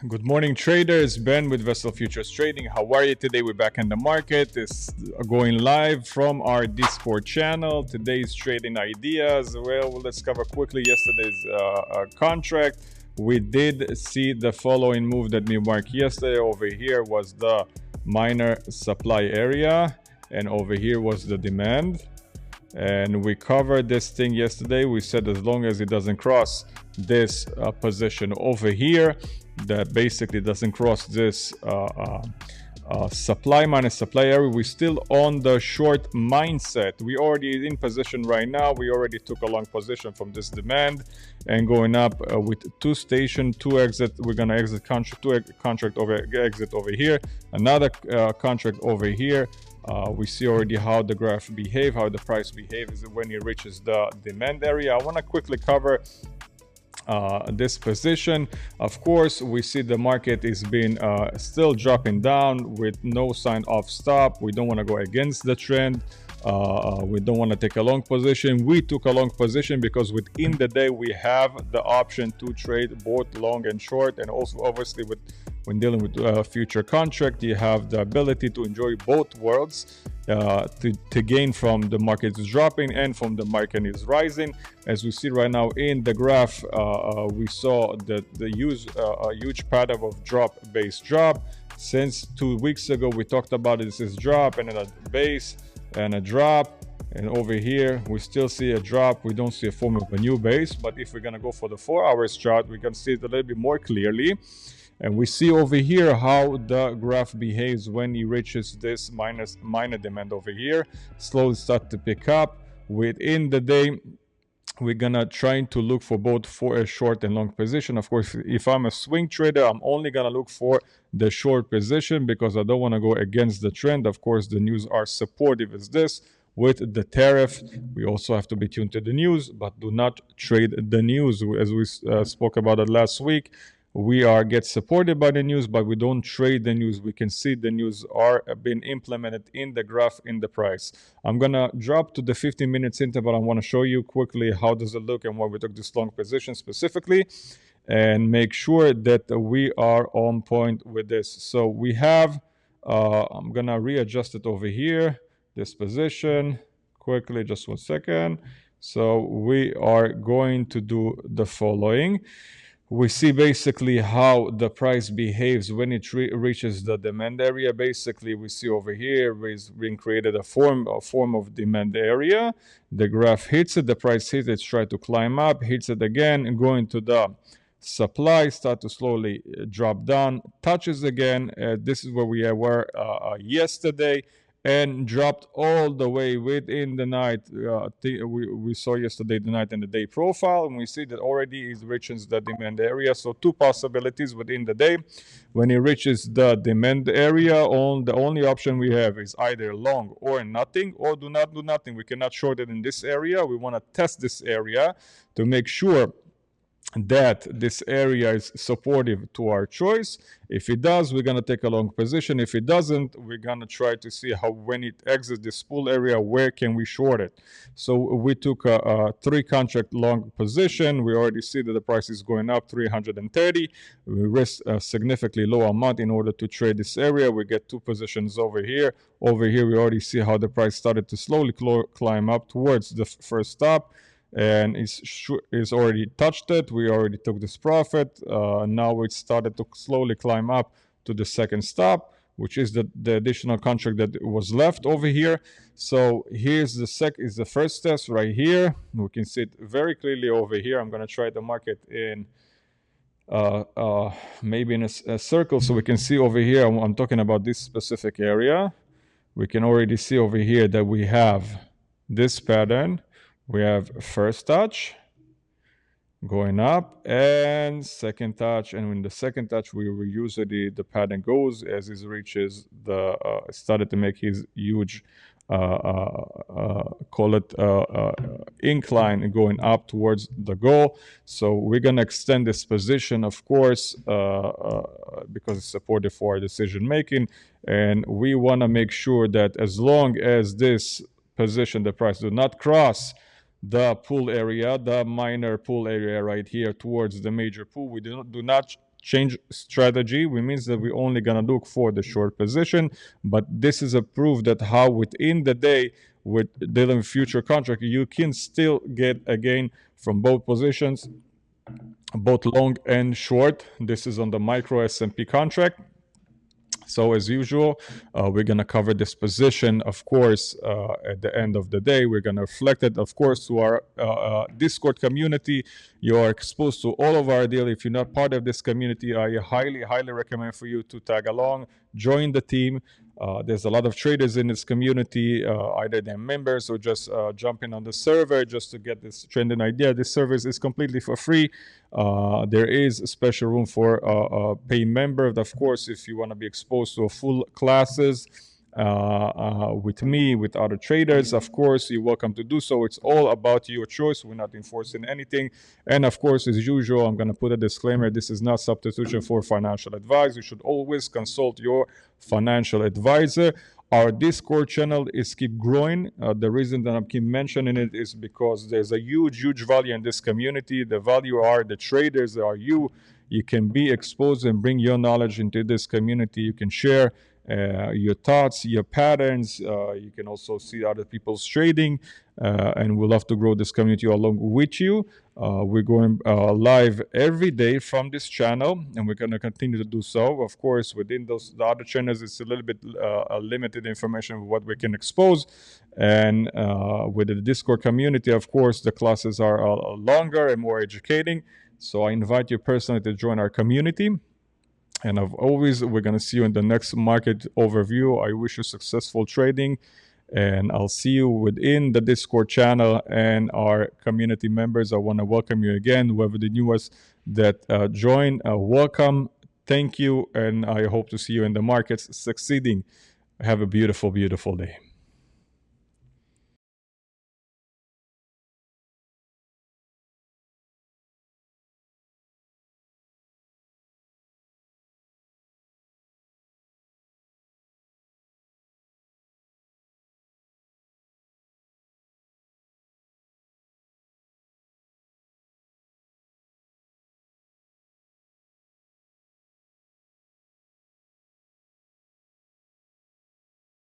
Good morning, traders. Ben with Vessel Futures Trading. How are you today? We're back in the market. It's going live from our Discord channel. Today's trading ideas. Well, let's cover quickly yesterday's contract. We did see the following move that we marked yesterday. Over here was the minor supply area, and over here was the demand. And we covered this thing yesterday. We said as long as it doesn't cross this position over here, that basically doesn't cross this supply minus supply area, we're still on the short mindset. We already in position right now. We already took a long position from this demand and going up with two station, two exit. We're gonna exit contract, exit over here, another contract over here. We see already how the graph behave, how the price behaves when it reaches the demand area. I want to quickly cover this position. Of course, we see the market is been still dropping down with no sign of stop. We don't want to go against the trend. We don't want to take a long position. We took a long position because within the day we have the option to trade both long and short, and also obviously when dealing with a future contract, you have the ability to enjoy both worlds, to gain from the market is dropping and from the market is rising. As we see right now in the graph, we saw that the huge pattern of base drop. Since 2 weeks ago, we talked about it. This is drop and then a base and a drop. And over here, we still see a drop. We don't see a form of a new base. But if we're going to go for the 4 hours chart, we can see it a little bit more clearly. And we see over here how the graph behaves when it reaches this minor demand over here. Slowly start to pick up. Within the day, we're gonna try to look for both for a short and long position. Of course, if I'm a swing trader, I'm only gonna look for the short position because I don't want to go against the trend. Of course, the news are supportive as this. With the tariff, we also have to be tuned to the news, but do not trade the news. As we spoke about it last week, we get supported by the news, but we don't trade the news. We can see the news are being implemented in the graph, in the price. I'm gonna drop to the 15 minutes interval. I want to show you quickly how does it look and why we took this long position specifically, and make sure that we are on point with this. So we have, I'm gonna readjust it over here, this position quickly, just 1 second. So we are going to do the following. We see basically how the price behaves when it reaches the demand area. Basically, we see over here is being created a form of demand area. The graph hits it, the price hits it, try to climb up, hits it again, and going to the supply, start to slowly drop down, touches again. This is where we were yesterday, and dropped all the way within the night. We saw yesterday the night and the day profile, and we see that already it reaches the demand area. So two possibilities within the day. When it reaches the demand area, the only option we have is either long or nothing, or do not do nothing. We cannot short it in this area. We want to test this area to make sure that this area is supportive to our choice. If it does, we're going to take a long position. If it doesn't, we're going to try to see how, when it exits this pool area, where can we short it. So we took a 3 contract long position. We already see that the price is going up 330. We risk a significantly low amount in order to trade this area. We get 2 positions over here. Over here, we already see how the price started to slowly climb up towards the first stop, and it's already touched it. We already took this profit. Now it started to slowly climb up to the second stop, which is the additional contract that was left over here. So here's the first test right here. We can see it very clearly over here. I'm going to try the market in maybe in a circle, so we can see over here. I'm talking about this specific area. We can already see over here that we have this pattern. We have first touch going up and second touch, and in the second touch we usually the pattern goes as it reaches the started to make his huge call it incline going up towards the goal. So we're gonna extend this position, of course, because it's supportive for our decision making, and we want to make sure that as long as this position, the price, do not cross the pool area, the minor pool area right here towards the major pool, we do not change strategy. We means that we're only gonna look for the short position, but this is a proof that how within the day with dealing with future contract, you can still get a gain from both positions, both long and short. This is on the micro S&P contract. So as usual, we're going to cover this position, of course, at the end of the day. We're going to reflect it, of course, to our Discord community. You are exposed to all of our deal. If you're not part of this community, I highly, highly recommend for you to tag along, join the team. There's a lot of traders in this community, either they're members or just jumping on the server just to get this trending idea. This service is completely for free. There is a special room for a paying member. Of course, if you want to be exposed to full classes with me, with other traders, of course, you're welcome to do so. It's all about your choice. We're not enforcing anything. And of course, as usual, I'm going to put a disclaimer. This is not substitution for financial advice. You should always consult your financial advisor. Our Discord channel is keep growing. The reason that I keep mentioning it is because there's a huge, huge value in this community. The value are the traders, are you. You can be exposed and bring your knowledge into this community. You can share your thoughts, your patterns. You can also see other people's trading, and we'd love to grow this community along with you. We're going live every day from this channel, and we're going to continue to do so. Of course, within the other channels, it's a little bit limited information of what we can expose. And with the Discord community, of course, the classes are longer and more educating. So I invite you personally to join our community. And as always, we're going to see you in the next market overview. I wish you successful trading. And I'll see you within the Discord channel and our community members. I want to welcome you again. Whoever the newest that join, welcome. Thank you. And I hope to see you in the markets succeeding. Have a beautiful, beautiful day.